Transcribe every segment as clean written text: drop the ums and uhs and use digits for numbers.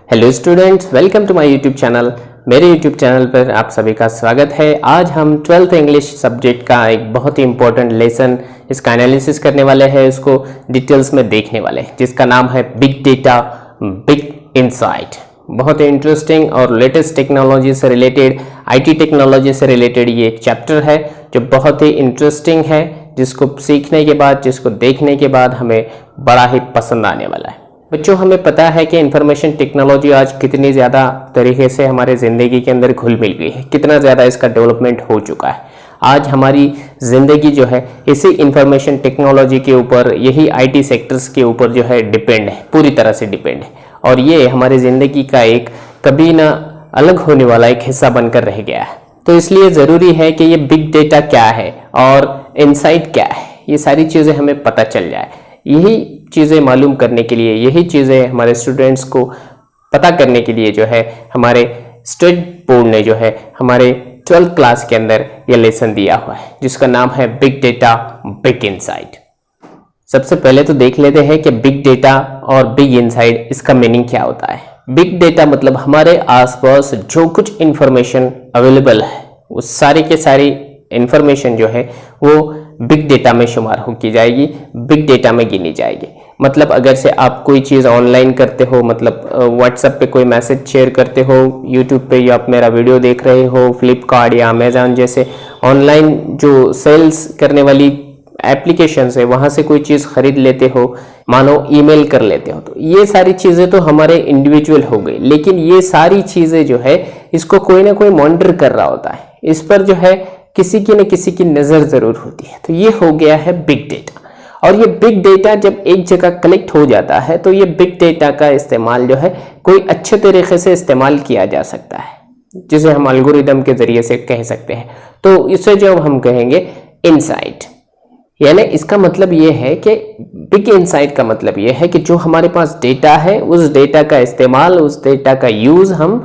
Hello students, welcome to my YouTube channel. मेरे YouTube channel पर आप सभी का स्वागत है। आज हम 12th इंग्लिश सब्जेक्ट का एक बहुत ही इंपॉर्टेंट लेसन, इसका एनालिसिस करने वाले हैं, इसको डिटेल्स में देखने वाले हैं, जिसका नाम है बिग डेटा बिग इनसाइट। बहुत ही इंटरेस्टिंग और लेटेस्ट टेक्नोलॉजी से रिलेटेड, आईटी टेक्नोलॉजी से रिलेटेड ये एक चैप्टर है जो बहुत ही इंटरेस्टिंग है, जिसको सीखने के बाद, जिसको देखने के बाद हमें बड़ा ही पसंद आने वाला है। बच्चों, हमें पता है कि इंफॉर्मेशन टेक्नोलॉजी आज कितनी ज़्यादा तरीके से हमारे ज़िंदगी के अंदर घुल मिल गई है, कितना ज़्यादा इसका डेवलपमेंट हो चुका है। आज हमारी ज़िंदगी जो है इसी इंफॉर्मेशन टेक्नोलॉजी के ऊपर, यही आईटी सेक्टर्स के ऊपर जो है डिपेंड है, पूरी तरह से डिपेंड है। और ये हमारी ज़िंदगी का एक कभी ना अलग होने वाला एक हिस्सा बनकर रह गया है। तो इसलिए ज़रूरी है कि ये बिग डेटा क्या है और इनसाइट क्या है, ये सारी चीज़ें हमें पता चल जाए। यही चीज़ें मालूम करने के लिए, यही चीज़ें हमारे स्टूडेंट्स को पता करने के लिए जो है हमारे स्टेट बोर्ड ने जो है हमारे 12th क्लास के अंदर ये लेसन दिया हुआ है, जिसका नाम है बिग डेटा बिग इनसाइट। सबसे पहले तो देख लेते हैं कि बिग डेटा और बिग इनसाइट, इसका मीनिंग क्या होता है। बिग डेटा मतलब हमारे आसपास जो कुछ इंफॉर्मेशन अवेलेबल है, वो सारी के सारी इंफॉर्मेशन जो है वो बिग डेटा में शुमार हो की जाएगी, बिग डेटा में गिनी जाएगी। मतलब अगर से आप कोई चीज़ ऑनलाइन करते हो, मतलब व्हाट्सएप पे कोई मैसेज शेयर करते हो, यूट्यूब पे या आप मेरा वीडियो देख रहे हो, फ्लिपकार्ट या अमेज़न जैसे ऑनलाइन जो सेल्स करने वाली एप्लीकेशन है, वहाँ से कोई चीज़ खरीद लेते हो, मानो ईमेल कर लेते हो, तो ये सारी चीज़ें तो हमारे इंडिविजुअल हो गई। लेकिन ये सारी चीज़ें जो है इसको कोई ना कोई मॉनिटर कर रहा होता है, इस पर जो है किसी की न किसी की नज़र ज़रूर होती है। तो ये हो गया है बिग डेटा। और ये बिग डेटा जब एक जगह कलेक्ट हो जाता है तो ये बिग डेटा का इस्तेमाल जो है कोई अच्छे तरीके से इस्तेमाल किया जा सकता है, जिसे हम एल्गोरिदम के ज़रिए से कह सकते हैं। तो इसे जो हम कहेंगे इनसाइट, यानी इसका मतलब ये है कि बिग इनसाइट का मतलब ये है कि जो हमारे पास डेटा है, उस डेटा का इस्तेमाल, उस डेटा का यूज़ हम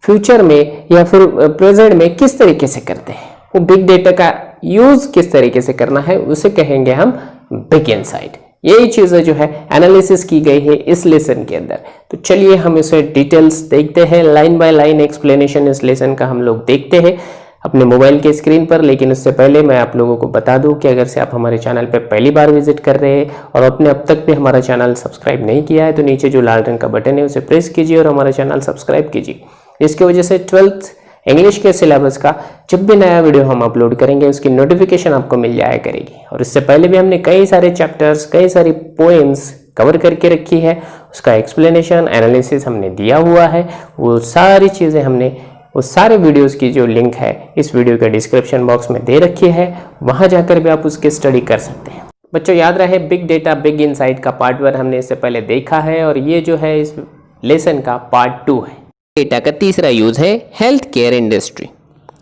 फ्यूचर में या फिर प्रेजेंट में किस तरीके से करते हैं, वो बिग डेटा का यूज़ किस तरीके से करना है, उसे कहेंगे हम बिग इनसाइट। यही चीज़ें जो है एनालिसिस की गई है इस लेसन के अंदर। तो चलिए हम इसे डिटेल्स देखते हैं, लाइन बाय लाइन एक्सप्लेनेशन इस लेसन का हम लोग देखते हैं अपने मोबाइल के स्क्रीन पर। लेकिन उससे पहले मैं आप लोगों को बता दूं कि अगर से आप हमारे चैनल पर पहली बार विजिट कर रहे हैं और आपने अब तक भी हमारा चैनल सब्सक्राइब नहीं किया है, तो नीचे जो लाल रंग का बटन है उसे प्रेस कीजिए और हमारा चैनल सब्सक्राइब कीजिए। इसकी वजह से 12th इंग्लिश के सिलेबस का जब भी नया वीडियो हम अपलोड करेंगे उसकी नोटिफिकेशन आपको मिल जाया करेगी। और इससे पहले भी हमने कई सारे चैप्टर्स, कई सारी पोएम्स कवर करके रखी है, उसका एक्सप्लेनेशन, एनालिसिस हमने दिया हुआ है। वो सारी चीज़ें हमने, वो सारे वीडियोस की जो लिंक है इस वीडियो के डिस्क्रिप्शन बॉक्स में दे रखी है, वहाँ जाकर भी आप उसकी स्टडी कर सकते हैं। बच्चों, याद रहे बिग डेटा बिग इनसाइट का पार्ट 1 हमने इससे पहले देखा है और ये जो है इस लेसन का पार्ट 2 है। डेटा का तीसरा यूज है हेल्थ केयर इंडस्ट्री।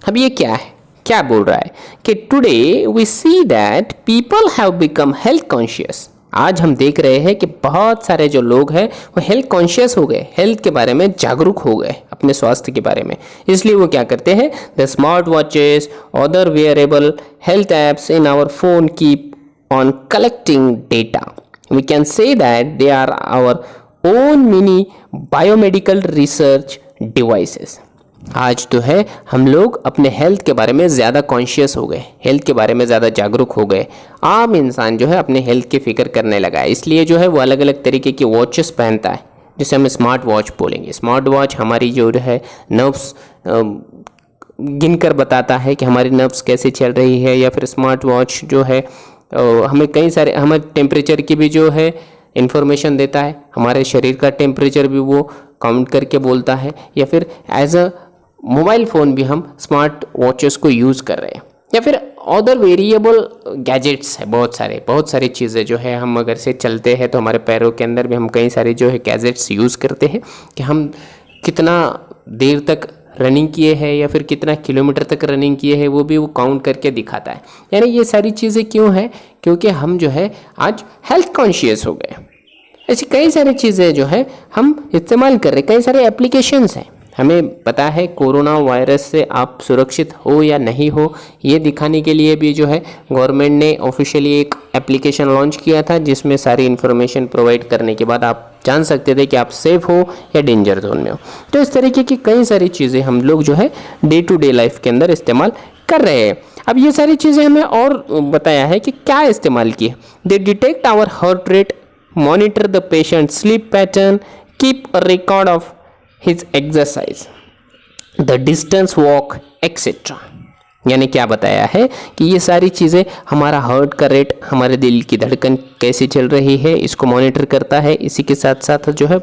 अब ये क्या है, क्या बोल रहा है कि today we see that people have become health conscious. आज हम देख रहे हैं कि बहुत सारे जो लोग हैं वो हेल्थ कॉन्शियस हो गए, हेल्थ के बारे में जागरूक हो गए, अपने स्वास्थ्य के बारे में। इसलिए वो क्या करते हैं, the smart watches, other wearable health apps in our phone keep on collecting data. We can say that they are our own mini biomedical research devices. आज तो है हम लोग अपने हेल्थ के बारे में ज़्यादा कॉन्शियस हो गए, हेल्थ के बारे में ज़्यादा जागरूक हो गए। आम इंसान जो है अपने हेल्थ की फिक्र करने लगा है, इसलिए जो है वो अलग अलग तरीके की वॉचेस पहनता है, जिसे हम स्मार्ट वॉच बोलेंगे। स्मार्ट वॉच हमारी जो है नर्व्स गिनकर बताता है कि हमारी नर्व्स कैसे चल रही है, या फिर स्मार्ट वॉच जो है हमें कई सारे, हमारे टेम्परेचर की भी जो है इन्फॉर्मेशन देता है, हमारे शरीर का टेम्परेचर भी वो काउंट करके बोलता है। या फिर एज अ मोबाइल फ़ोन भी हम स्मार्ट वॉचेस को यूज़ कर रहे हैं, या फिर अदर वेरिएबल गैजेट्स है, बहुत सारी चीज़ें जो है हम अगर से चलते हैं तो हमारे पैरों के अंदर भी हम कई सारे जो है गैजेट्स यूज़ करते हैं कि हम कितना देर तक रनिंग किए हैं या फिर कितना किलोमीटर तक रनिंग किए हैं, वो भी वो काउंट करके दिखाता है। यानी ये सारी चीज़ें क्यों हैं, क्योंकि हम जो है आज हेल्थ कॉन्शियस हो गए। ऐसी कई सारी चीज़ें जो है हम इस्तेमाल कर रहे हैं, कई सारे एप्लीकेशंस हैं। हमें पता है कोरोना वायरस से आप सुरक्षित हो या नहीं हो, ये दिखाने के लिए भी जो है गवर्नमेंट ने ऑफिशियली एक एप्लीकेशन लॉन्च किया था, जिसमें सारी इन्फॉर्मेशन प्रोवाइड करने के बाद आप जान सकते थे कि आप सेफ हो या डेंजर जोन में हो। तो इस तरीके की कई सारी चीज़ें हम लोग जो है डे टू डे लाइफ के अंदर इस्तेमाल कर रहे हैं। अब ये सारी चीज़ें हमें और बताया है कि क्या इस्तेमाल किए। They detect our heart rate, monitor the patient sleep pattern, keep a record of his exercise, the distance walk etcetera. यानी क्या बताया है कि ये सारी चीज़ें हमारा हार्ट का रेट, हमारे दिल की धड़कन कैसी चल रही है, इसको मॉनिटर करता है। इसी के साथ साथ जो है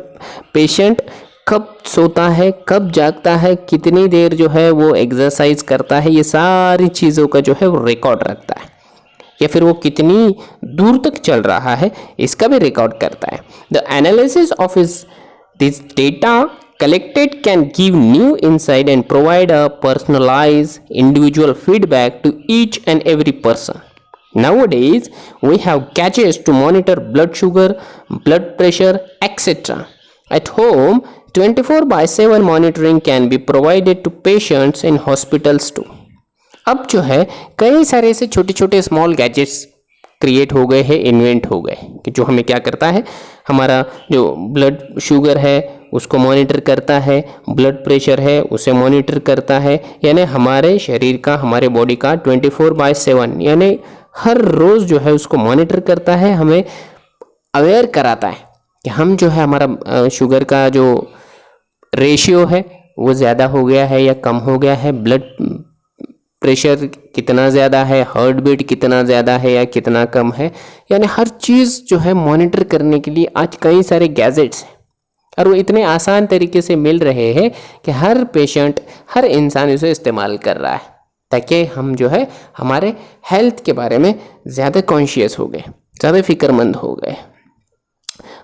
पेशेंट कब सोता है, कब जागता है, कितनी देर जो है वो एक्सरसाइज करता है, ये सारी चीज़ों का जो है वो रिकॉर्ड रखता है। या फिर वो कितनी दूर तक चल रहा है, इसका भी रिकॉर्ड करता है। The analysis of this data collected can give new insight and provide a personalized individual feedback to each and every person. Nowadays, we have gadgets to monitor blood sugar, blood pressure, etc. At home, 24/7 monitoring can be provided to patients in hospitals too. अब जो है कई सारे ऐसे छोटे छोटे small gadgets create हो गए हैं, इन्वेंट हो गए, कि जो हमें क्या करता है, हमारा जो ब्लड शुगर है उसको मॉनिटर करता है, ब्लड प्रेशर है उसे मॉनिटर करता है। यानी हमारे शरीर का, हमारे बॉडी का 24/7 यानी हर रोज़ जो है उसको मॉनिटर करता है, हमें अवेयर कराता है कि हम जो है हमारा शुगर का जो रेशियो है वो ज़्यादा हो गया है या कम हो गया है, ब्लड प्रेशर कितना ज़्यादा है, हार्ट बीट कितना ज़्यादा है या कितना कम है। यानी हर चीज़ जो है मॉनिटर करने के लिए आज कई सारे गैजेट्स हैं, और वो इतने आसान तरीके से मिल रहे हैं कि हर पेशेंट, हर इंसान इसे इस्तेमाल कर रहा है, ताकि हम जो है हमारे हेल्थ के बारे में ज़्यादा कॉन्शियस हो गए, ज़्यादा फिक्रमंद हो गए।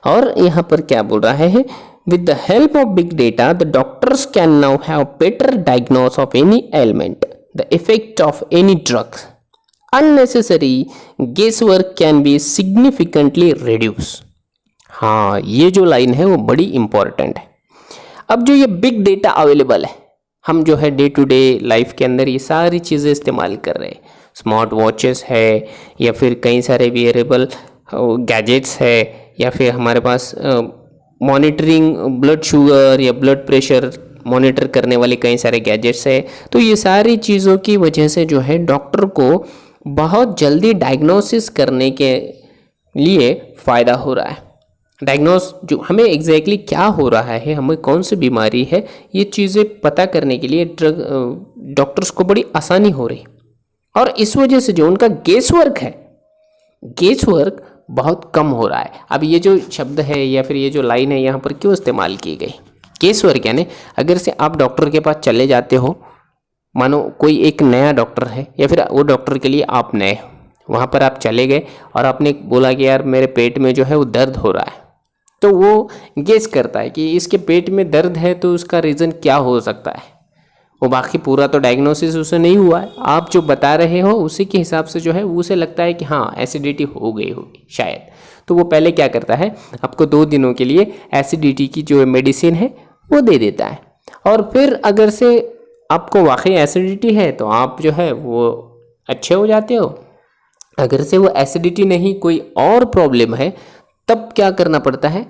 और यहाँ पर क्या बोल रहा है, with the help of big data the doctors can now have better diagnose of any element, the effect of any drugs, unnecessary guesswork can be significantly reduce. हाँ, ये जो लाइन है वो बड़ी इंपॉर्टेंट है। अब जो ये बिग डेटा अवेलेबल है, हम जो है डे टू डे लाइफ के अंदर ये सारी चीज़ें इस्तेमाल कर रहे हैं। स्मार्ट वॉचेस है, या फिर कई सारे वियरेबल गैजेट्स है, या फिर हमारे पास मॉनिटरिंग ब्लड शुगर या ब्लड प्रेशर मॉनिटर करने वाले कई सारे गैजेट्स है। तो ये सारी चीज़ों की वजह से जो है डॉक्टर को बहुत जल्दी डायग्नोसिस करने के लिए फ़ायदा हो रहा है। डायग्नोस जो हमें एग्जैक्टली क्या हो रहा है, हमें कौन सी बीमारी है, ये चीज़ें पता करने के लिए डॉक्टर्स को बड़ी आसानी हो रही। और इस वजह से जो उनका गेसवर्क है, गेसवर्क बहुत कम हो रहा है। अब ये जो शब्द है या फिर ये जो लाइन है यहाँ पर क्यों इस्तेमाल की गई, गेसवर्क यानी अगर से आप डॉक्टर के पास चले जाते हो, मानो कोई एक नया डॉक्टर है या फिर वो डॉक्टर के लिए आप नए हो, वहाँ पर आप चले गए और आपने बोला कि यार मेरे पेट में जो है वो दर्द हो रहा है, तो वो गेस करता है कि इसके पेट में दर्द है तो उसका रीज़न क्या हो सकता है। वो बाकी पूरा तो डायग्नोसिस उसे नहीं हुआ है, आप जो बता रहे हो उसी के हिसाब से जो है उसे लगता है कि हाँ एसिडिटी हो गई होगी शायद। तो वो पहले क्या करता है, आपको 2 दिनों के लिए एसिडिटी की जो मेडिसिन है वो दे देता है। और फिर अगर से आपको वाकई एसिडिटी है तो आप जो है वो अच्छे हो जाते हो। अगर से वो एसिडिटी नहीं कोई और प्रॉब्लम है, तब क्या करना पड़ता है,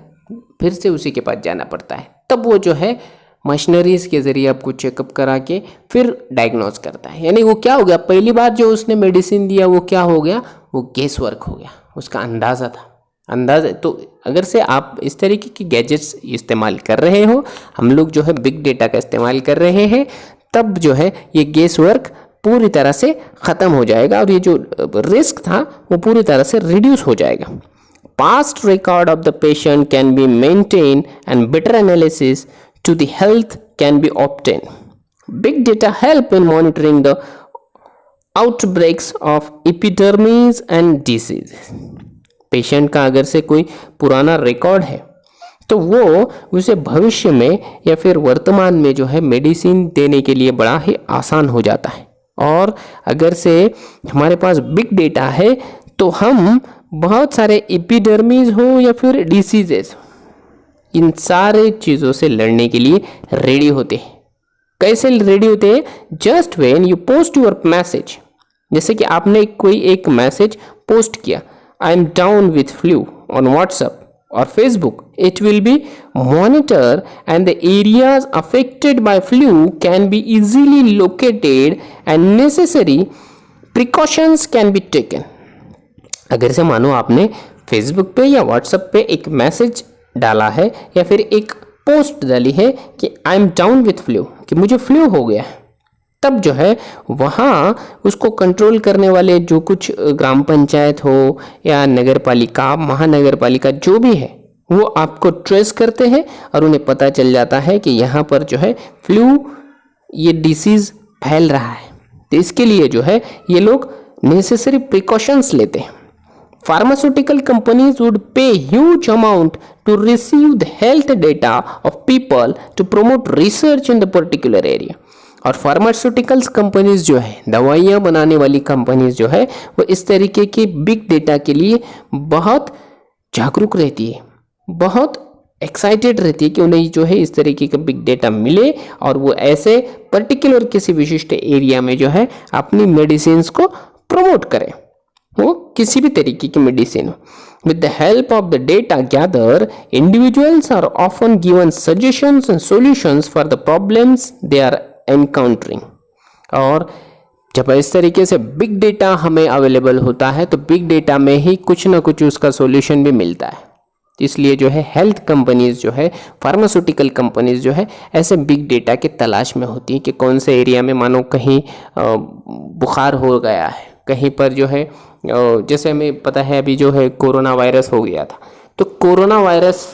फिर से उसी के पास जाना पड़ता है। तब वो जो है मशीनरीज के ज़रिए आपको चेकअप करा के फिर डायग्नोज करता है। यानी वो क्या हो गया, पहली बार जो उसने मेडिसिन दिया वो क्या हो गया, वो गेस वर्क हो गया, उसका अंदाज़ा था, अंदाज़ा। तो अगर से आप इस तरीके की गैजेट्स इस्तेमाल कर रहे हो, हम लोग जो है बिग डेटा का इस्तेमाल कर रहे हैं, तब जो है ये गेस वर्क पूरी तरह से ख़त्म हो जाएगा और ये जो रिस्क था वो पूरी तरह से रिड्यूस हो जाएगा। Past record of the patient can be maintain and better analysis to the health can be obtained. Big data help in monitoring the outbreaks of epidemics and diseases. Patient का अगर से कोई पुराना रिकॉर्ड है तो वो उसे भविष्य में या फिर वर्तमान में जो है मेडिसिन देने के लिए बड़ा ही आसान हो जाता है। और अगर से हमारे पास बिग डेटा है तो हम बहुत सारे एपिडर्मीज हो या फिर डिसीजेस इन सारे चीज़ों से लड़ने के लिए रेडी होते हैं। कैसे रेडी होते हैं? Just when you post your message, जैसे कि आपने कोई एक मैसेज पोस्ट किया, I am down with flu on WhatsApp or Facebook, it will be monitored and the areas affected by flu can be easily located and necessary precautions can be taken। अगर से मानो आपने Facebook पे या WhatsApp पे एक message डाला है या फिर एक पोस्ट डाली है कि I am down with flu, कि मुझे फ्लू हो गया है, तब जो है वहाँ उसको कंट्रोल करने वाले जो कुछ ग्राम पंचायत हो या नगर पालिका, महानगर पालिका जो भी है, वो आपको ट्रेस करते हैं और उन्हें पता चल जाता है कि यहाँ पर जो है फ्लू, ये डिसीज़ फैल रहा है। तो इसके लिए जो है ये लोग नेसेसरी प्रिकॉशंस लेते हैं। Pharmaceutical companies would pay huge amount to receive the health data of people to promote research in the particular area। और फार्मास्यूटिकल्स कंपनीज जो है, दवाइयाँ बनाने वाली कंपनीज जो है, वो इस तरीके के बिग डेटा के लिए बहुत जागरूक रहती है, बहुत एक्साइटेड रहती है कि उन्हें जो है इस तरीके का बिग डेटा मिले और वो ऐसे पर्टिकुलर किसी विशिष्ट एरिया में जो है अपनी मेडिसिन को प्रमोट करें, वो किसी भी तरीके की मेडिसिन हो। With the help of the data gathered, individuals are often given suggestions and solutions for the problems they are encountering। और जब इस तरीके से बिग डेटा हमें अवेलेबल होता है तो बिग डेटा में ही कुछ ना कुछ उसका सॉल्यूशन भी मिलता है। इसलिए जो है हेल्थ कंपनीज जो है, फार्मास्यूटिकल कंपनीज जो है, ऐसे बिग डेटा के तलाश में होती है कि कौन से एरिया में मानो कहीं बुखार हो गया है, कहीं पर जो है जैसे हमें पता है अभी जो है कोरोना वायरस हो गया था, तो कोरोना वायरस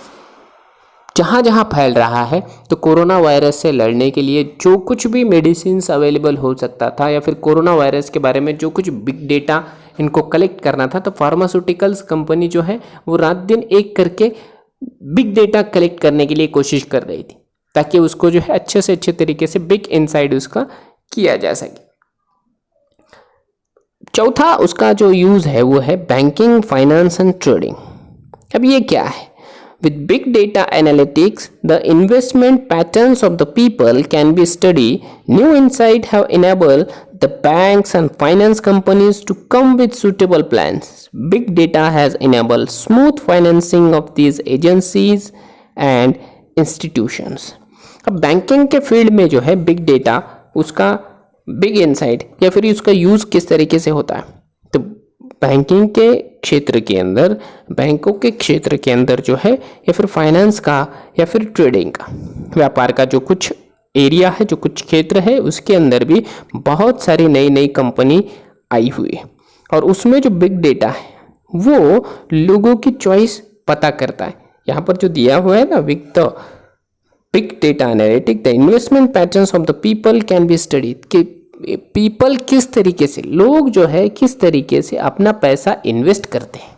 जहाँ जहाँ फैल रहा है, तो कोरोना वायरस से लड़ने के लिए जो कुछ भी मेडिसिन्स अवेलेबल हो सकता था या फिर कोरोना वायरस के बारे में जो कुछ बिग डेटा इनको कलेक्ट करना था, तो फार्मास्यूटिकल्स कंपनी जो है वो रात दिन एक करके बिग डेटा कलेक्ट करने के लिए कोशिश कर रही थी, ताकि उसको जो है अच्छे से अच्छे तरीके से बिग इनसाइड उसका किया जा सके। चौथा उसका जो यूज़ है वो है बैंकिंग, फाइनेंस एंड ट्रेडिंग। अब ये क्या है? With big data analytics, the investment patterns of the people can be studied. New insight have enabled the banks and finance companies to come with suitable plans. Big data has enabled smooth financing of these agencies and institutions। अब banking के field में जो है big data, उसका big insight या फिर उसका use किस तरीके से होता है, तो बैंकिंग के क्षेत्र के अंदर, बैंकों के क्षेत्र के अंदर जो है या फिर फाइनेंस का या फिर ट्रेडिंग का, व्यापार का जो कुछ एरिया है, जो कुछ क्षेत्र है, उसके अंदर भी बहुत सारी नई नई कंपनी आई हुई है और उसमें जो बिग डेटा है वो लोगों की चॉइस पता करता है। यहाँ पर जो दिया हुआ है ना, with the big data analytic the investment patterns of the people can be studied, कि पीपल किस तरीके से, लोग जो है किस तरीके से अपना पैसा इन्वेस्ट करते हैं,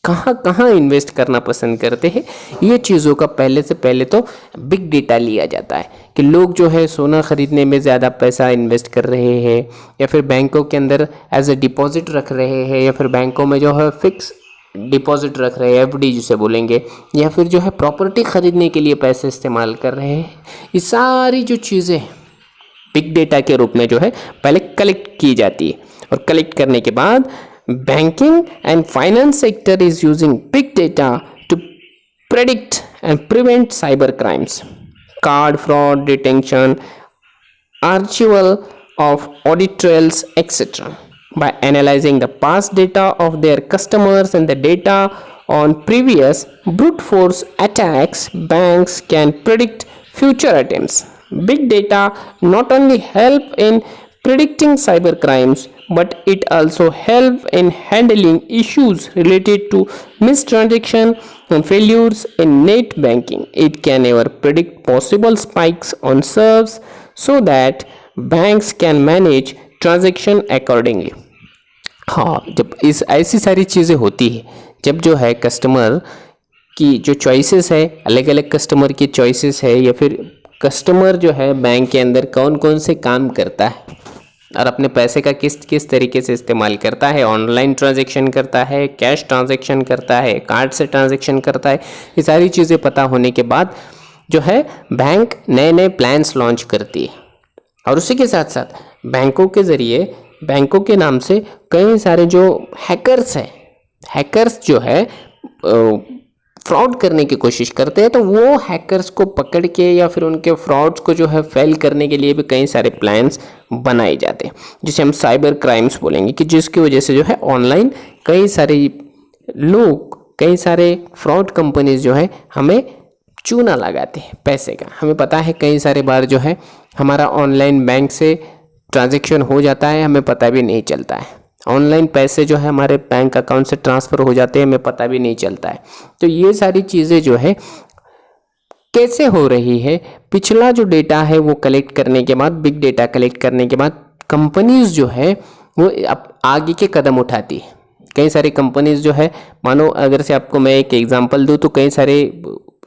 कहाँ कहाँ इन्वेस्ट करना पसंद करते हैं, ये चीज़ों का पहले से पहले तो बिग डेटा लिया जाता है कि लोग जो है सोना खरीदने में ज़्यादा पैसा इन्वेस्ट कर रहे हैं या फिर बैंकों के अंदर एज ए डिपॉजिट रख रहे हैं या फिर बैंकों में जो है फिक्स डिपॉजिट रख रहे हैं, एफडी जिसे बोलेंगे, या फिर जो है प्रॉपर्टी खरीदने के लिए पैसे इस्तेमाल कर रहे हैं। ये सारी जो चीज़ें बिग डेटा के रूप में जो है पहले कलेक्ट की जाती है और कलेक्ट करने के बाद banking and finance sector is using big data to predict and prevent cyber crimes, card fraud detection, archival of audit trails, etc. By analyzing the past data of their customers and the data on previous brute force attacks, banks can predict future attempts. Big data not only help in predicting cyber crimes, but it also help in handling issues related to mistransaction and failures in net banking. It can ever predict possible spikes on servers so that banks can manage transaction accordingly. हाँ, जब इस ऐसी सारी चीज़ें होती है, जब जो है कस्टमर की जो चॉइसेस है, अलग अलग कस्टमर की चॉइसेस है, या फिर कस्टमर जो है बैंक के अंदर कौन कौन से काम करता है, और अपने पैसे का किस किस तरीके से इस्तेमाल करता है, ऑनलाइन ट्रांजैक्शन करता है, कैश ट्रांजैक्शन करता है, कार्ड से ट्रांजैक्शन करता है, ये सारी चीज़ें पता होने के बाद जो है बैंक नए नए प्लान्स लॉन्च करती है। और उसी के साथ साथ बैंकों के ज़रिए, बैंकों के नाम से कई सारे जो हैकर्स हैं, हैकर्स जो है फ्रॉड करने की कोशिश करते हैं, तो वो हैकर्स को पकड़ के या फिर उनके फ्रॉड्स को जो है फेल करने के लिए भी कई सारे प्लान्स बनाए जाते हैं, जिसे हम साइबर क्राइम्स बोलेंगे, कि जिसकी वजह से जो है ऑनलाइन कई सारे लोग, कई सारे फ्रॉड कंपनीज जो है हमें चूना लगाते हैं पैसे का। हमें पता है कई सारे बार जो है हमारा ऑनलाइन बैंक से ट्रांजैक्शन हो जाता है, हमें पता भी नहीं चलता है। ऑनलाइन पैसे जो है हमारे बैंक अकाउंट से ट्रांसफ़र हो जाते हैं, हमें पता भी नहीं चलता है। तो ये सारी चीज़ें जो है कैसे हो रही है, पिछला जो डेटा है वो कलेक्ट करने के बाद, बिग डेटा कलेक्ट करने के बाद कंपनीज जो है वो अब आगे के कदम उठाती है। कई सारी कंपनीज जो है, मानो अगर से आपको मैं एक एग्जांपल दूं, तो कई सारे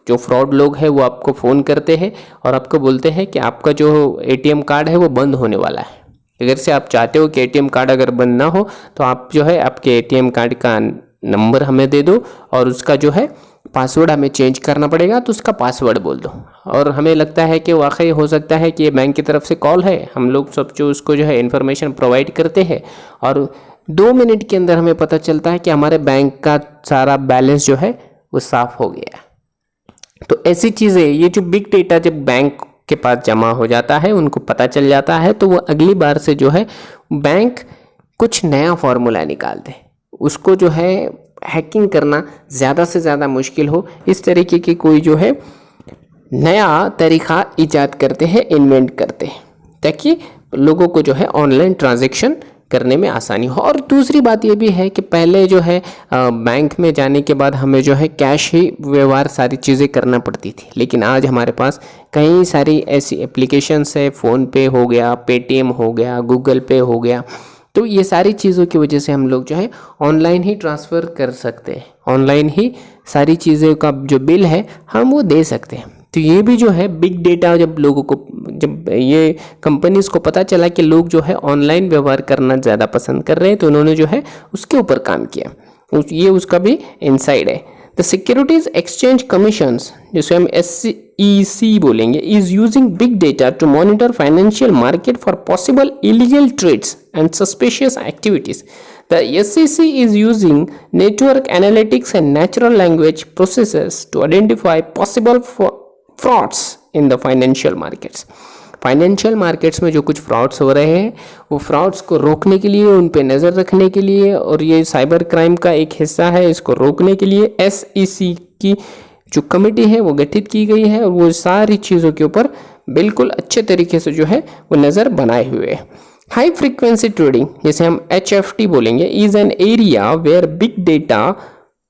जो फ्रॉड लोग हैं वो आपको फ़ोन करते हैं और आपको बोलते हैं कि आपका जो एटीएम कार्ड है वो बंद होने वाला है। अगर से आप चाहते हो कि एटीएम कार्ड अगर बंद ना हो, तो आप जो है आपके एटीएम कार्ड का नंबर हमें दे दो और उसका जो है पासवर्ड हमें चेंज करना पड़ेगा, तो उसका पासवर्ड बोल दो। और हमें लगता है कि वाकई हो सकता है कि ये बैंक की तरफ से कॉल है, हम लोग सब जो उसको जो है इन्फॉर्मेशन प्रोवाइड करते हैं और 2 मिनट के अंदर हमें पता चलता है कि हमारे बैंक का सारा बैलेंस जो है वो साफ़ हो गया। तो ऐसी चीज़ें, ये जो बिग डेटा जब बैंक के पास जमा हो जाता है, उनको पता चल जाता है, तो वो अगली बार से जो है बैंक कुछ नया फॉर्मूला निकालते हैं, उसको जो है हैकिंग करना ज़्यादा से ज़्यादा मुश्किल हो, इस तरीके की कोई जो है नया तरीक़ा ईजाद करते हैं, इन्वेंट करते हैं, ताकि लोगों को जो है ऑनलाइन ट्रांजैक्शन करने में आसानी हो। और दूसरी बात ये भी है कि पहले जो है बैंक में जाने के बाद हमें जो है कैश ही व्यवहार सारी चीज़ें करना पड़ती थी, लेकिन आज हमारे पास कई सारी ऐसी एप्लीकेशंस है, फ़ोन पे हो गया, पेटीएम हो गया, गूगल पे हो गया, तो ये सारी चीज़ों की वजह से हम लोग जो है ऑनलाइन ही ट्रांसफ़र कर सकते हैं, ऑनलाइन ही सारी चीज़ें का जो बिल है हम वो दे सकते हैं। तो ये भी जो है बिग डेटा, जब लोगों को, जब ये कंपनीज को पता चला कि लोग जो है ऑनलाइन व्यवहार करना ज़्यादा पसंद कर रहे हैं, तो उन्होंने जो है उसके ऊपर काम किया। ये उसका भी इनसाइड है। द सिक्योरिटीज एक्सचेंज कमीशंस, जिसे हम SEC बोलेंगे, is using big data to monitor financial market for possible illegal trades and suspicious activities. The SEC is using network analytics and natural language processes to identify possible frauds in the financial markets. Financial markets में जो कुछ frauds हो रहे हैं, वो frauds को रोकने के लिए, उन पे नज़र रखने के लिए, और ये साइबर क्राइम का एक हिस्सा है, इसको रोकने के लिए SEC की जो कमेटी है वो गठित की गई है और वो सारी चीज़ों के ऊपर बिल्कुल अच्छे तरीके से जो है वो नज़र बनाए हुए है। हाई फ्रीक्वेंसी ट्रेडिंग, जिसे हम HFT बोलेंगे, is an area where big data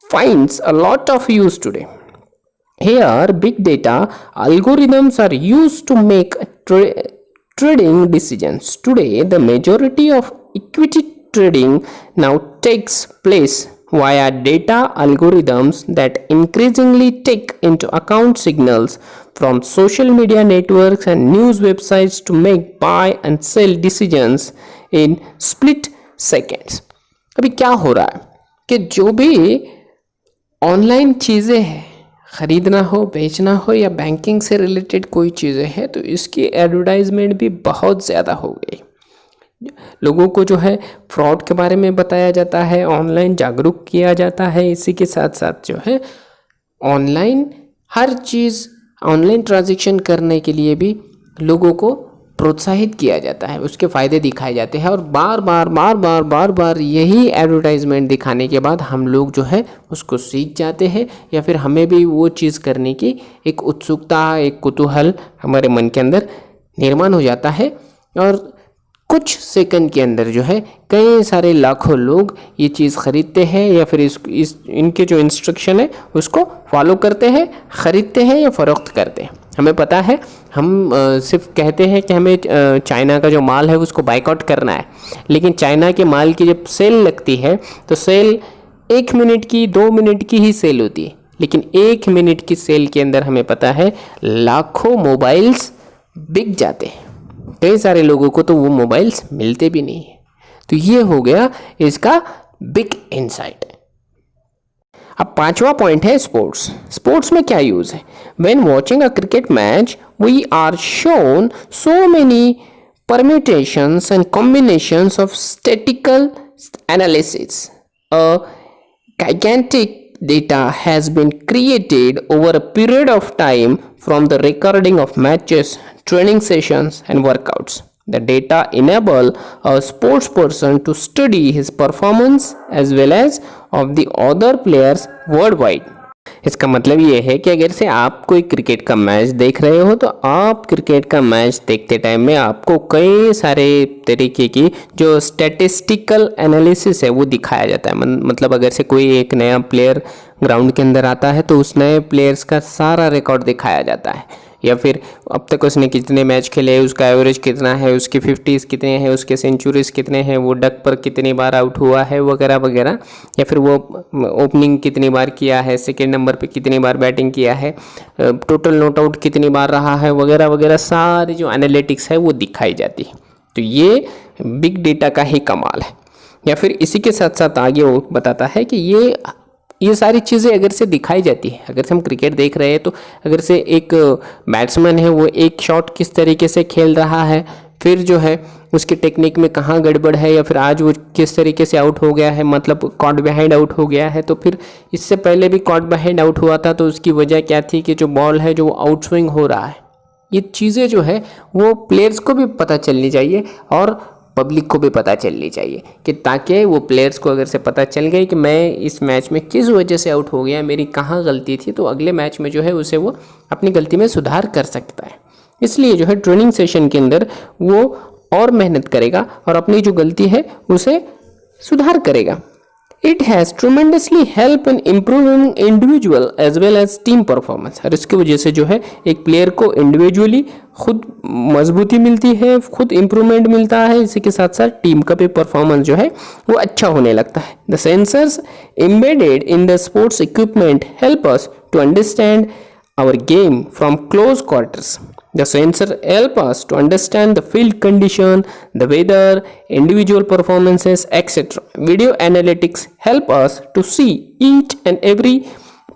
finds a lot of use today. Here, big data algorithms are used to make trading decisions. Today, the majority of equity trading now takes place via data algorithms that increasingly take into account signals from social media networks and news websites to make buy and sell decisions in split seconds. अभी क्या हो रहा है कि जो भी online चीज़ें हैं, ख़रीदना हो, बेचना हो या बैंकिंग से रिलेटेड कोई चीज़ें हैं, तो इसकी एडवर्टाइजमेंट भी बहुत ज़्यादा हो गई। लोगों को जो है फ्रॉड के बारे में बताया जाता है, ऑनलाइन जागरूक किया जाता है। इसी के साथ साथ जो है ऑनलाइन हर चीज़, ऑनलाइन ट्रांजैक्शन करने के लिए भी लोगों को प्रोत्साहित किया जाता है, उसके फ़ायदे दिखाए जाते हैं और बार बार यही एडवर्टाइजमेंट दिखाने के बाद हम लोग जो है उसको सीख जाते हैं या फिर हमें भी वो चीज़ करने की एक उत्सुकता, एक कुतूहल हमारे मन के अंदर निर्माण हो जाता है और कुछ सेकंड के अंदर जो है कई सारे लाखों लोग ये चीज़ ख़रीदते हैं या फिर इनके जो इंस्ट्रक्शन है उसको फॉलो करते हैं, ख़रीदते हैं या फ़रोख्त करते हैं। हमें पता है, हम सिर्फ कहते हैं कि हमें चाइना का जो माल है उसको बाइकआउट करना है, लेकिन चाइना के माल की जब सेल लगती है तो सेल 1 मिनट की, 2 मिनट की ही सेल होती है, लेकिन 1 मिनट की सेल के अंदर हमें पता है लाखों मोबाइल्स बिक जाते हैं। कई सारे लोगों को तो वो मोबाइल्स मिलते भी नहीं है। तो ये हो गया इसका बिग इनसाइट। अब पांचवा पॉइंट है स्पोर्ट्स। स्पोर्ट्स में क्या यूज है? When watching a cricket match we are shown so many permutations and combinations of statistical analysis. A gigantic data has been created over a period of time from the recording of matches, training sessions, and workouts. The data enable a sports person to study his performance as well as of the other players worldwide. इसका मतलब ये है कि अगर से आप कोई cricket का मैच देख रहे हो तो आप क्रिकेट का मैच देखते टाइम में आपको कई सारे तरीके की जो स्टैटिस्टिकल एनालिसिस है वो दिखाया जाता है। मतलब अगर से कोई एक नया प्लेयर ग्राउंड के अंदर आता है तो उस नए प्लेयर्स का सारा रिकॉर्ड दिखाया जाता है, या फिर अब तक उसने कितने मैच खेले, उसका एवरेज कितना है, उसके 50s कितने हैं, उसके सेंचुरीज कितने हैं, वो डक पर कितनी बार आउट हुआ है वगैरह वगैरह, या फिर वो ओपनिंग कितनी बार किया है, सेकेंड नंबर पे कितनी बार बैटिंग किया है, टोटल नॉट आउट कितनी बार रहा है वगैरह वगैरह, सारी जो एनालिटिक्स है वो दिखाई जाती है। तो ये बिग डेटा का ही कमाल है। या फिर इसी के साथ साथ आगे वो बताता है कि ये सारी चीज़ें अगर से दिखाई जाती है, अगर से हम क्रिकेट देख रहे हैं तो अगर से एक बैट्समैन है वो एक शॉट किस तरीके से खेल रहा है, फिर जो है उसकी टेक्निक में कहाँ गड़बड़ है, या फिर आज वो किस तरीके से आउट हो गया है, मतलब कॉट बिहाइंड आउट हो गया है, तो फिर इससे पहले भी कॉट बिहाइंड आउट हुआ था तो उसकी वजह क्या थी कि जो बॉल है जो आउट स्विंग हो रहा है। ये चीज़ें जो है वो प्लेयर्स को भी पता चलनी चाहिए और पब्लिक को भी पता चलनी चाहिए, कि ताकि वो प्लेयर्स को अगर से पता चल गई कि मैं इस मैच में किस वजह से आउट हो गया, मेरी कहाँ गलती थी, तो अगले मैच में जो है उसे वो अपनी गलती में सुधार कर सकता है। इसलिए जो है ट्रेनिंग सेशन के अंदर वो और मेहनत करेगा और अपनी जो गलती है उसे सुधार करेगा। It has tremendously help in improving individual as well as team performance। और इसकी वजह से जो है एक प्लेयर को इंडिविजुअली खुद मजबूती मिलती है, खुद इम्प्रूवमेंट मिलता है, इसी के साथ साथ टीम का भी परफॉर्मेंस जो है वो अच्छा होने लगता है। The sensors embedded in the sports equipment help us to understand our game from close quarters। The sensor help us to understand the field condition, the weather, individual performances, etc. Video analytics help us to see each and every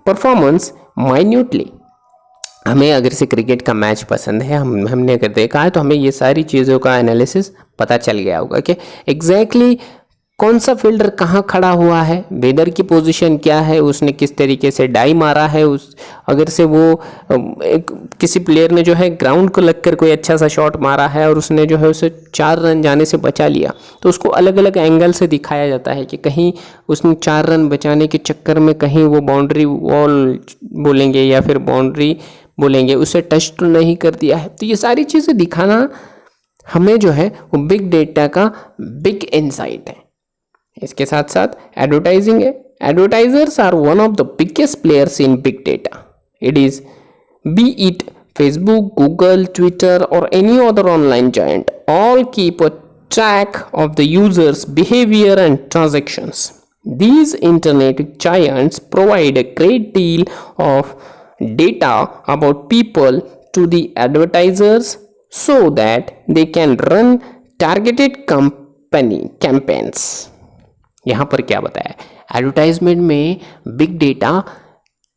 performance minutely। हमें अगर से cricket का match पसंद है, हमने अगर देखा है तो हमें ये सारी चीज़ों का एनालिसिस पता चल गया होगा कि एग्जैक्टली कौन सा फील्डर कहाँ खड़ा हुआ है, वेदर की पोजीशन क्या है, उसने किस तरीके से डाई मारा है, उस अगर से वो किसी प्लेयर ने जो है ग्राउंड को लगकर कोई अच्छा सा शॉट मारा है और उसने जो है उसे 4 रन जाने से बचा लिया, तो उसको अलग अलग एंगल से दिखाया जाता है कि कहीं उसने 4 रन बचाने के चक्कर में कहीं वो बाउंड्री वॉल बोलेंगे या फिर बाउंड्री बोलेंगे उसे टच तो नहीं कर दिया है। तो ये सारी चीज़ें दिखाना हमें जो है वो बिग डेटा का बिग इनसाइट है। इसके साथ साथ एडवर्टाइजिंग है। Advertisers are one of the biggest players in big data. It is be it Facebook, Google, Twitter और any other online giant, all keep a track of the user's behavior and transactions. These internet giants provide a great deal of data about people to the advertisers so that they can run targeted company campaigns। यहाँ पर क्या बताया, advertisement में big data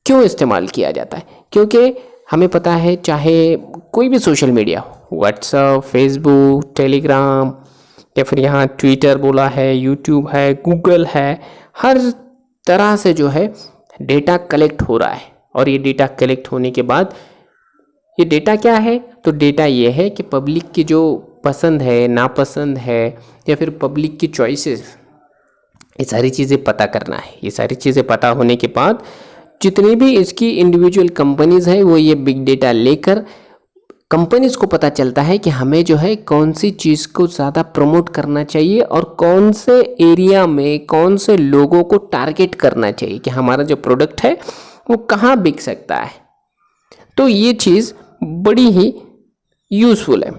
क्यों इस्तेमाल किया जाता है? क्योंकि हमें पता है चाहे कोई भी सोशल मीडिया हो, व्हाट्सएप, फेसबुक, टेलीग्राम या फिर यहाँ ट्विटर बोला है, यूट्यूब है, गूगल है, हर तरह से जो है डेटा कलेक्ट हो रहा है। और ये डेटा कलेक्ट होने के बाद ये डेटा क्या है? तो डेटा ये है कि पब्लिक की जो पसंद है, नापसंद है या फिर पब्लिक की चॉइसेस, ये सारी चीज़ें पता करना है। ये सारी चीज़ें पता होने के बाद जितनी भी इसकी इंडिविजुअल कंपनीज हैं वो ये बिग डेटा लेकर कंपनीज को पता चलता है कि हमें जो है कौन सी चीज़ को ज़्यादा प्रमोट करना चाहिए और कौन से एरिया में कौन से लोगों को टारगेट करना चाहिए कि हमारा जो प्रोडक्ट है वो कहाँ बिक सकता है। तो ये चीज़ बड़ी ही यूज़फुल है।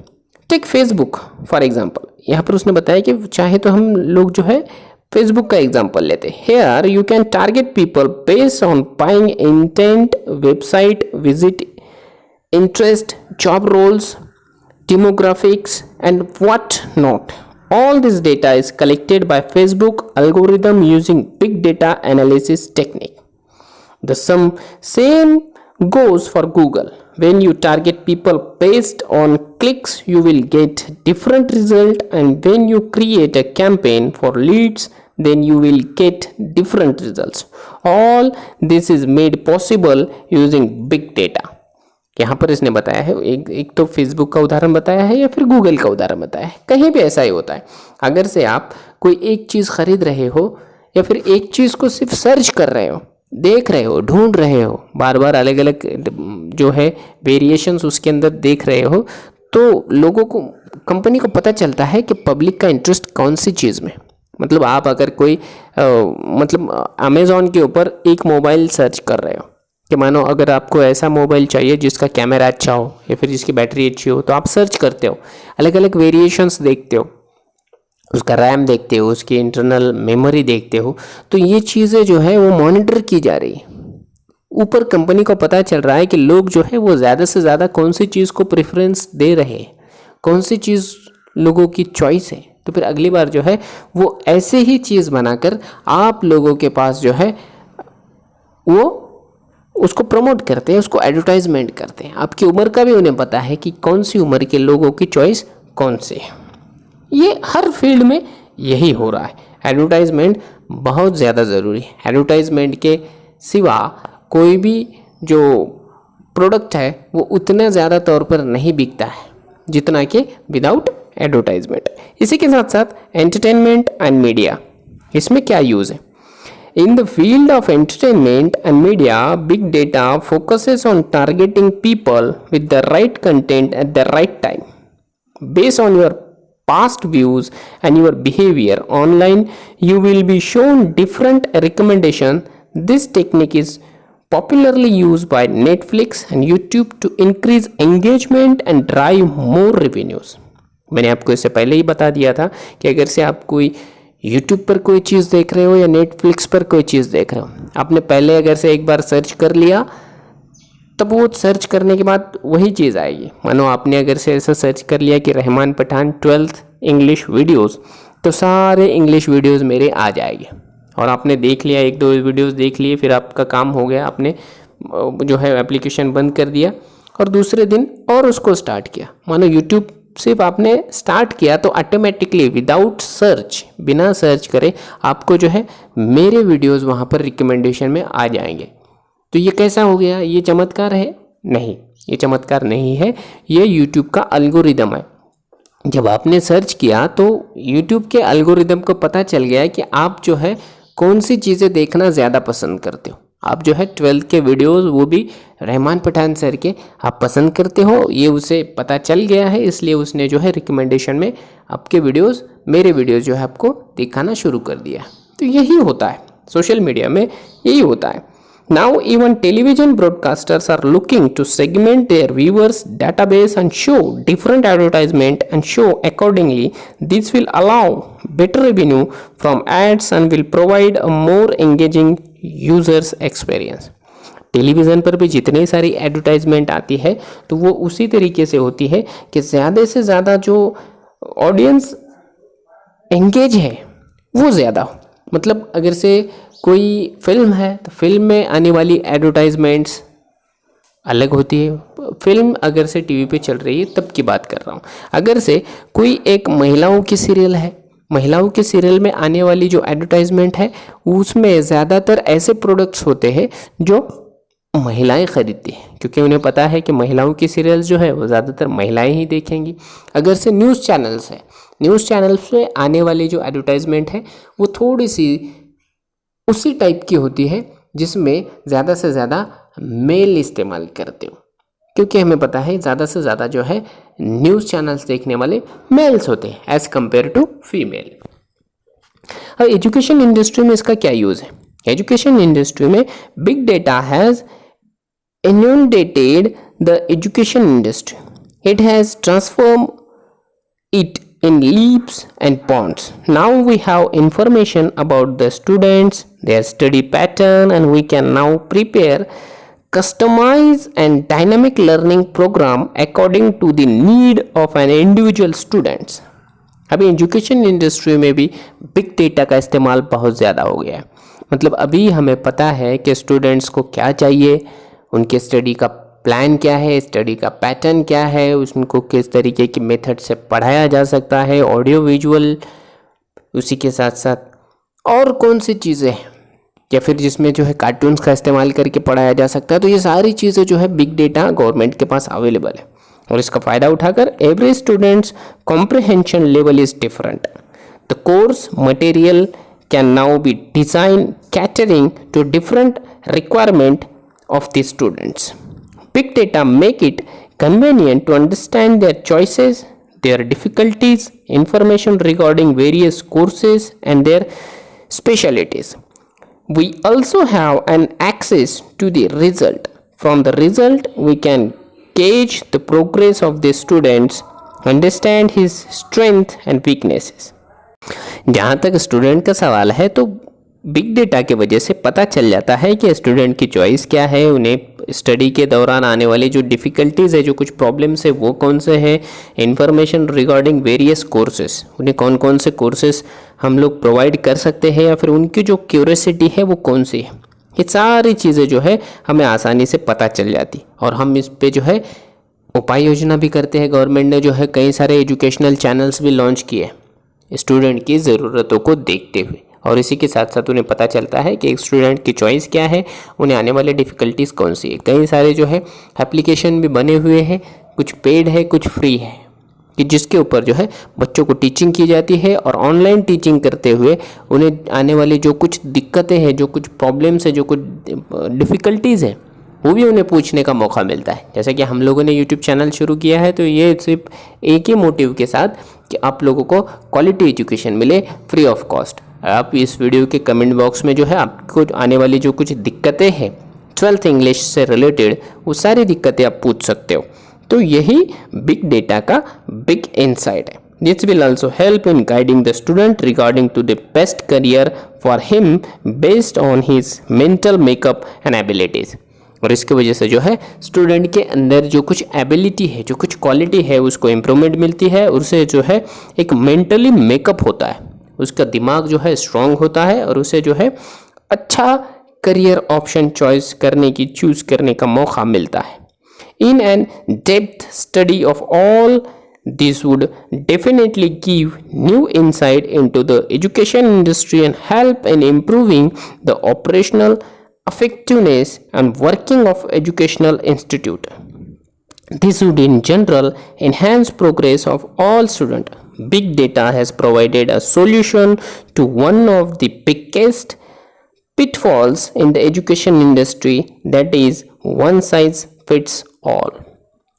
टेक फेसबुक फॉर एग्जांपल, यहाँ पर उसने बताया कि चाहे तो हम लोग जो है फेसबुक का एग्जांपल लेते हैं। Here you can target people based on buying intent, website visit, interest, job roles, demographics, and what not. All this data is collected by Facebook algorithm using big data analysis technique. The same goes for Google. When you target people based on clicks, you will get different result, and when you create a campaign for leads, then you will get different results. All this is made possible using big data. यहाँ पर इसने बताया है, एक तो Facebook का उदाहरण बताया है या फिर गूगल का उदाहरण बताया है। कहीं भी ऐसा ही होता है, अगर से आप कोई एक चीज़ खरीद रहे हो या फिर एक चीज़ को सिर्फ सर्च कर रहे हो, देख रहे हो, ढूंढ रहे हो, बार बार अलग अलग जो है वेरिएशंस उसके अंदर देख रहे हो, तो लोगों को, कंपनी को पता चलता है कि पब्लिक का इंटरेस्ट कौन सी चीज़ में। मतलब आप अगर कोई मतलब अमेज़ॉन के ऊपर एक मोबाइल सर्च कर रहे हो कि मानो अगर आपको ऐसा मोबाइल चाहिए जिसका कैमरा अच्छा हो या फिर जिसकी बैटरी अच्छी हो, तो आप सर्च करते हो, अलग अलग वेरिएशंस देखते हो, उसका रैम देखते हो, उसकी इंटरनल मेमोरी देखते हो। तो ये चीज़ें जो है वो मॉनिटर की जा रही है। ऊपर कंपनी को पता चल रहा है कि लोग जो है वो ज़्यादा से ज़्यादा कौन सी चीज़ को प्रेफरेंस दे रहे हैं, कौन सी चीज़ लोगों की चॉइस है। तो फिर अगली बार जो है वो ऐसे ही चीज़ बनाकर आप लोगों के पास जो है वो उसको प्रमोट करते हैं, उसको एडवर्टाइजमेंट करते हैं। आपकी उम्र का भी उन्हें पता है कि कौन सी उम्र के लोगों की चॉइस कौन सी है। ये हर फील्ड में यही हो रहा है। एडवर्टाइजमेंट बहुत ज़्यादा ज़रूरी है। एडवर्टाइजमेंट के सिवा कोई भी जो प्रोडक्ट है वो उतना ज़्यादा तौर पर नहीं बिकता है जितना कि विदाउट एडवर्टाइजमेंट। इसी के साथ साथ एंटरटेनमेंट एंड मीडिया, इसमें क्या यूज़ है। In the field of entertainment and media, big data focuses on targeting people with the right content at the right time. Based on your past views and your behavior online, you will be shown different recommendations. This technique is popularly used by Netflix and YouTube to increase engagement and drive more revenues. मैंने आपको इससे पहले ही बता दिया था कि अगर से आप कोई यूट्यूब पर कोई चीज़ देख रहे हो या नेटफ्लिक्स पर कोई चीज़ देख रहे हो, आपने पहले अगर से एक बार सर्च कर लिया, तब वो सर्च करने के बाद वही चीज़ आएगी। मानो आपने अगर से ऐसा सर्च कर लिया कि Rahman Pathan 12th English videos, तो सारे इंग्लिश वीडियोस मेरे आ जाएंगे। और आपने देख लिया, एक दो वीडियोस देख लिए, फिर आपका काम हो गया, आपने जो है एप्लीकेशन बंद कर दिया और दूसरे दिन और उसको स्टार्ट किया। मानो यूट्यूब सिर्फ आपने स्टार्ट किया तो ऑटोमेटिकली विदाउट सर्च, बिना सर्च करे आपको जो है मेरे वीडियोस वहाँ पर रिकमेंडेशन में आ जाएंगे। तो ये कैसा हो गया? ये चमत्कार है? नहीं, ये चमत्कार नहीं है, ये यूट्यूब का एल्गोरिदम है। जब आपने सर्च किया तो यूट्यूब के एल्गोरिदम को पता चल गया कि आप जो है कौन सी चीज़ें देखना ज़्यादा पसंद करते हो। आप जो है 12th के वीडियोस, वो भी रहमान पठान सर के, आप पसंद करते हो, ये उसे पता चल गया है, इसलिए उसने जो है रिकमेंडेशन में आपके वीडियोस, मेरे वीडियोस जो है आपको दिखाना शुरू कर दिया। तो यही होता है सोशल मीडिया में, यही होता है। Now even television broadcasters are looking to segment their viewers database and show different advertisement and show accordingly. This will allow better revenue from ads and will provide a more engaging users experience. Television पर भी जितनी सारी advertisement आती है तो वो उसी तरीके से होती है कि ज़्यादा से ज़्यादा जो ऑडियंस एंगेज है वो ज़्यादा हो। मतलब अगर से कोई फिल्म है तो फिल्म में आने वाली एडवर्टाइजमेंट्स अलग होती है। फिल्म अगर से टीवी पे चल रही है तब की बात कर रहा हूँ। अगर से कोई एक महिलाओं की सीरियल है, महिलाओं के सीरियल में आने वाली जो एडवर्टाइजमेंट है उसमें ज़्यादातर ऐसे प्रोडक्ट्स होते हैं जो महिलाएं खरीदती हैं, क्योंकि उन्हें पता है कि महिलाओं की सीरियल्स जो है वो ज़्यादातर महिलाएं ही देखेंगी। अगर से न्यूज़ चैनल्स है, न्यूज़ चैनल्स में आने वाली जो एडवर्टाइजमेंट है वो थोड़ी सी उसी टाइप की होती है जिसमें ज़्यादा से ज़्यादा मेल इस्तेमाल करते हो, क्योंकि हमें पता है ज़्यादा से ज़्यादा जो है न्यूज़ चैनल्स देखने वाले मेल्स होते हैं एज़ कम्पेयर टू फीमेल। अब एजुकेशन इंडस्ट्री में इसका क्या यूज़ है? एजुकेशन इंडस्ट्री में big data has inundated the education industry. It has transformed it in leaps and bounds. Now we have information about the students, their study pattern, and we can now prepare customize and dynamic learning program according to the need of an individual students। अभी education industry में भी big data का इस्तेमाल बहुत ज़्यादा हो गया है। मतलब अभी हमें पता है कि स्टूडेंट्स को क्या चाहिए, उनके स्टडी का प्लान क्या है, स्टडी का पैटर्न क्या है, उनको किस तरीके की मेथड से पढ़ाया जा सकता है, ऑडियो विजुअल, उसी के साथ साथ और कौन सी चीज़ें हैं, या फिर जिसमें जो है कार्टून्स का इस्तेमाल करके पढ़ाया जा सकता है। तो ये सारी चीज़ें जो है बिग डेटा गवर्नमेंट के पास अवेलेबल है और इसका फ़ायदा उठाकर every students comprehension level is different. The course material can now be design catering to different requirement of the students. Big data make it convenient to understand their choices, their difficulties, information regarding various courses and their specialties. We also have an access to the result. From the result, we can gauge the progress of the students, understand his strength and weaknesses. जहाँ तक student का सवाल है तो big data के वजह से पता चल जाता है कि स्टूडेंट की चॉइस क्या है, उन्हें स्टडी के दौरान आने वाली जो डिफ़िकल्टीज़ है, जो कुछ प्रॉब्लम्स है वो कौन से हैं, इन्फॉर्मेशन रिगार्डिंग वेरियस कोर्सेस, उन्हें कौन कौन से कोर्सेस हम लोग प्रोवाइड कर सकते हैं, या फिर उनकी जो क्यूरियोसिटी है वो कौन सी है। ये सारी चीज़ें जो है हमें आसानी से पता चल जाती और हम इस पे जो है उपाय योजना भी करते हैं। गवर्नमेंट ने जो है कई सारे एजुकेशनल चैनल्स भी लॉन्च किए स्टूडेंट की ज़रूरतों को देखते हुए, और इसी के साथ साथ उन्हें पता चलता है कि एक स्टूडेंट की चॉइस क्या है, उन्हें आने वाले डिफ़िकल्टीज़ कौन सी है। कई सारे जो है एप्लीकेशन भी बने हुए हैं, कुछ पेड है कुछ फ्री है, कि जिसके ऊपर जो है बच्चों को टीचिंग की जाती है और ऑनलाइन टीचिंग करते हुए उन्हें आने वाली जो कुछ दिक्कतें हैं, जो कुछ प्रॉब्लम्स है, जो कुछ डिफ़िकल्टीज़ है, वो भी उन्हें पूछने का मौका मिलता है। जैसे कि हम लोगों ने यूट्यूब चैनल शुरू किया है तो ये सिर्फ एक ही मोटिव के साथ कि आप लोगों को क्वालिटी एजुकेशन मिले फ्री ऑफ कॉस्ट। आप इस वीडियो के कमेंट बॉक्स में जो है आपको आने वाली जो कुछ दिक्कतें हैं 12th इंग्लिश से रिलेटेड, वो सारी दिक्कतें आप पूछ सकते हो। तो यही बिग डेटा का बिग इनसाइट है। This will also help in guiding the student regarding to the best career for him based on his mental makeup and abilities। और इसकी वजह से जो है स्टूडेंट के अंदर जो कुछ एबिलिटी है, जो कुछ क्वालिटी है, उसको इम्प्रूवमेंट मिलती है, उससे जो है एक मेंटली मेकअप होता है, उसका दिमाग जो है स्ट्रांग होता है और उसे जो है अच्छा करियर ऑप्शन चॉइस करने की, चूज करने का मौका मिलता है। In an depth study of all this would definitely give new insight into the education industry and help in improving the operational effectiveness and working of educational institute. This would in general enhance progress of all students. Big data has provided a solution to one of the biggest pitfalls in the education industry, that is one size fits all।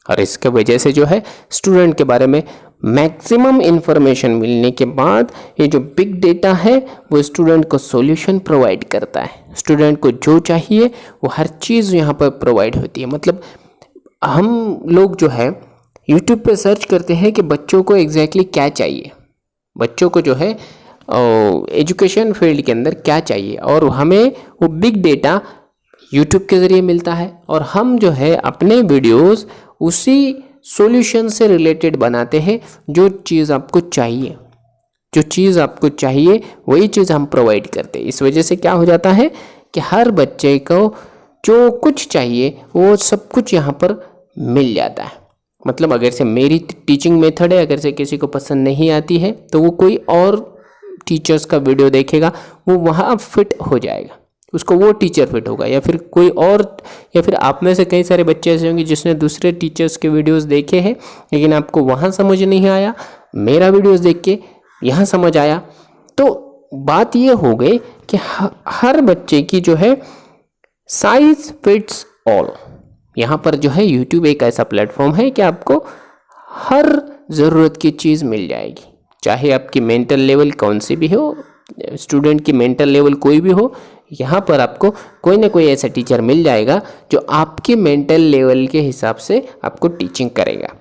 और इसके वजह से जो है student के बारे में maximum information मिलने के बाद ये जो बिग डेटा है वो स्टूडेंट को सॉल्यूशन प्रोवाइड करता है। स्टूडेंट को जो चाहिए वो हर चीज़ यहाँ पर प्रोवाइड होती है। मतलब हम लोग जो है यूट्यूब पे सर्च करते हैं कि बच्चों को एग्जैक्टली क्या चाहिए, बच्चों को जो है एजुकेशन फील्ड के अंदर क्या चाहिए, और हमें वो बिग डेटा यूट्यूब के ज़रिए मिलता है और हम जो है अपने वीडियोस उसी सॉल्यूशन से रिलेटेड बनाते हैं। जो चीज़ आपको चाहिए, जो चीज़ आपको चाहिए वही चीज़ हम प्रोवाइड करते हैं। इस वजह से क्या हो जाता है कि हर बच्चे को जो कुछ चाहिए वो सब कुछ यहाँ पर मिल जाता है। मतलब अगर से मेरी टीचिंग मेथड है, अगर से किसी को पसंद नहीं आती है तो वो कोई और टीचर्स का वीडियो देखेगा, वो वहाँ फिट हो जाएगा, उसको वो टीचर फिट होगा, या फिर कोई और, या फिर आप में से कई सारे बच्चे ऐसे होंगे जिसने दूसरे टीचर्स के वीडियोस देखे हैं लेकिन आपको वहाँ समझ नहीं आया, मेरा वीडियोस देख के यहाँ समझ आया। तो बात ये हो गई कि हर बच्चे की जो है साइज फिट्स ऑल। यहाँ पर जो है यूट्यूब एक ऐसा प्लेटफॉर्म है कि आपको हर ज़रूरत की चीज़ मिल जाएगी, चाहे आपकी मेंटल लेवल कौन सी भी हो, स्टूडेंट की मेंटल लेवल कोई भी हो, यहाँ पर आपको कोई ना कोई ऐसा टीचर मिल जाएगा जो आपके मेंटल लेवल के हिसाब से आपको टीचिंग करेगा।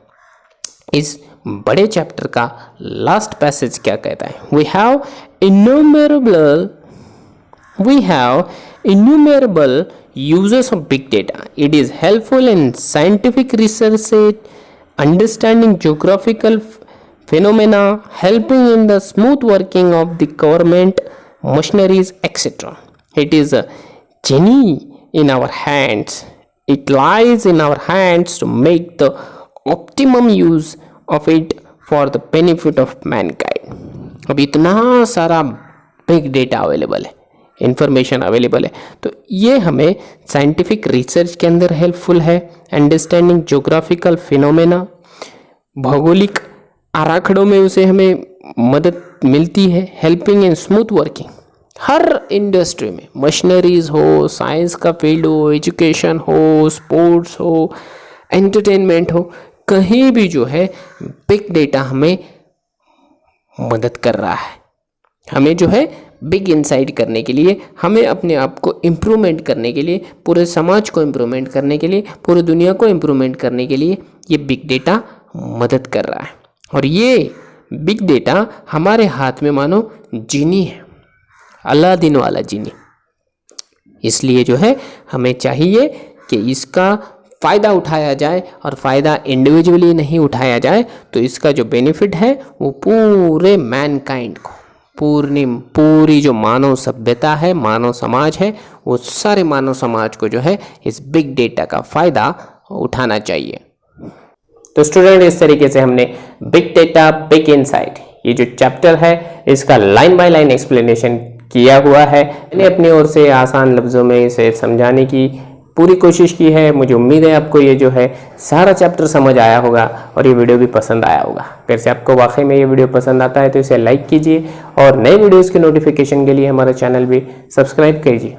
इस बड़े चैप्टर का लास्ट पैसेज क्या कहता है? We have innumerable uses of big data. It is helpful in scientific research, understanding geographical phenomena, helping in the smooth working of the government machineries, etc. It is a genie in our hands. It lies in our hands to make the optimum use of it for the benefit of mankind. अब इतना सारा big data available है, information available है, तो ये हमें scientific research के अंदर हेल्पफुल है, अंडरस्टैंडिंग ज्योग्राफिकल फिनोमेना, भौगोलिक आराखड़ों में उसे हमें मदद मिलती है, helping in smooth working, her industry में, मशीनरीज हो, साइंस का फील्ड हो, एजुकेशन हो, स्पोर्ट्स हो, एंटरटेनमेंट हो, कहीं भी जो है बिग डेटा हमें मदद कर रहा है, हमें जो है बिग इंसाइट करने के लिए, हमें अपने आप को इम्प्रूवमेंट करने के लिए, पूरे समाज को इम्प्रूवमेंट करने के लिए, पूरी दुनिया को इम्प्रूवमेंट करने के लिए ये बिग डेटा मदद कर रहा है। और ये बिग डेटा हमारे हाथ में मानो जीनी है, अलादीन वाला जीनी। इसलिए जो है हमें चाहिए कि इसका फ़ायदा उठाया जाए, और फ़ायदा इंडिविजुअली नहीं उठाया जाए, तो इसका जो बेनिफिट है वो पूरे मैनकाइंड को, पूरी जो मानव सभ्यता है, मानव समाज है, वो सारे मानव समाज को जो है इस बिग डेटा का फ़ायदा उठाना चाहिए। तो स्टूडेंट, इस तरीके से हमने बिग डेटा बिग इनसाइट, ये जो चैप्टर है इसका लाइन बाय लाइन एक्सप्लेनेशन किया हुआ है। मैंने अपनी ओर से आसान लफ्ज़ों में इसे समझाने की पूरी कोशिश की है। मुझे उम्मीद है आपको ये जो है सारा चैप्टर समझ आया होगा और ये वीडियो भी पसंद आया होगा। अगर से आपको वाकई में ये वीडियो पसंद आता है तो इसे लाइक कीजिए और नए वीडियोज़ के नोटिफिकेशन के लिए हमारा चैनल भी सब्सक्राइब कीजिए।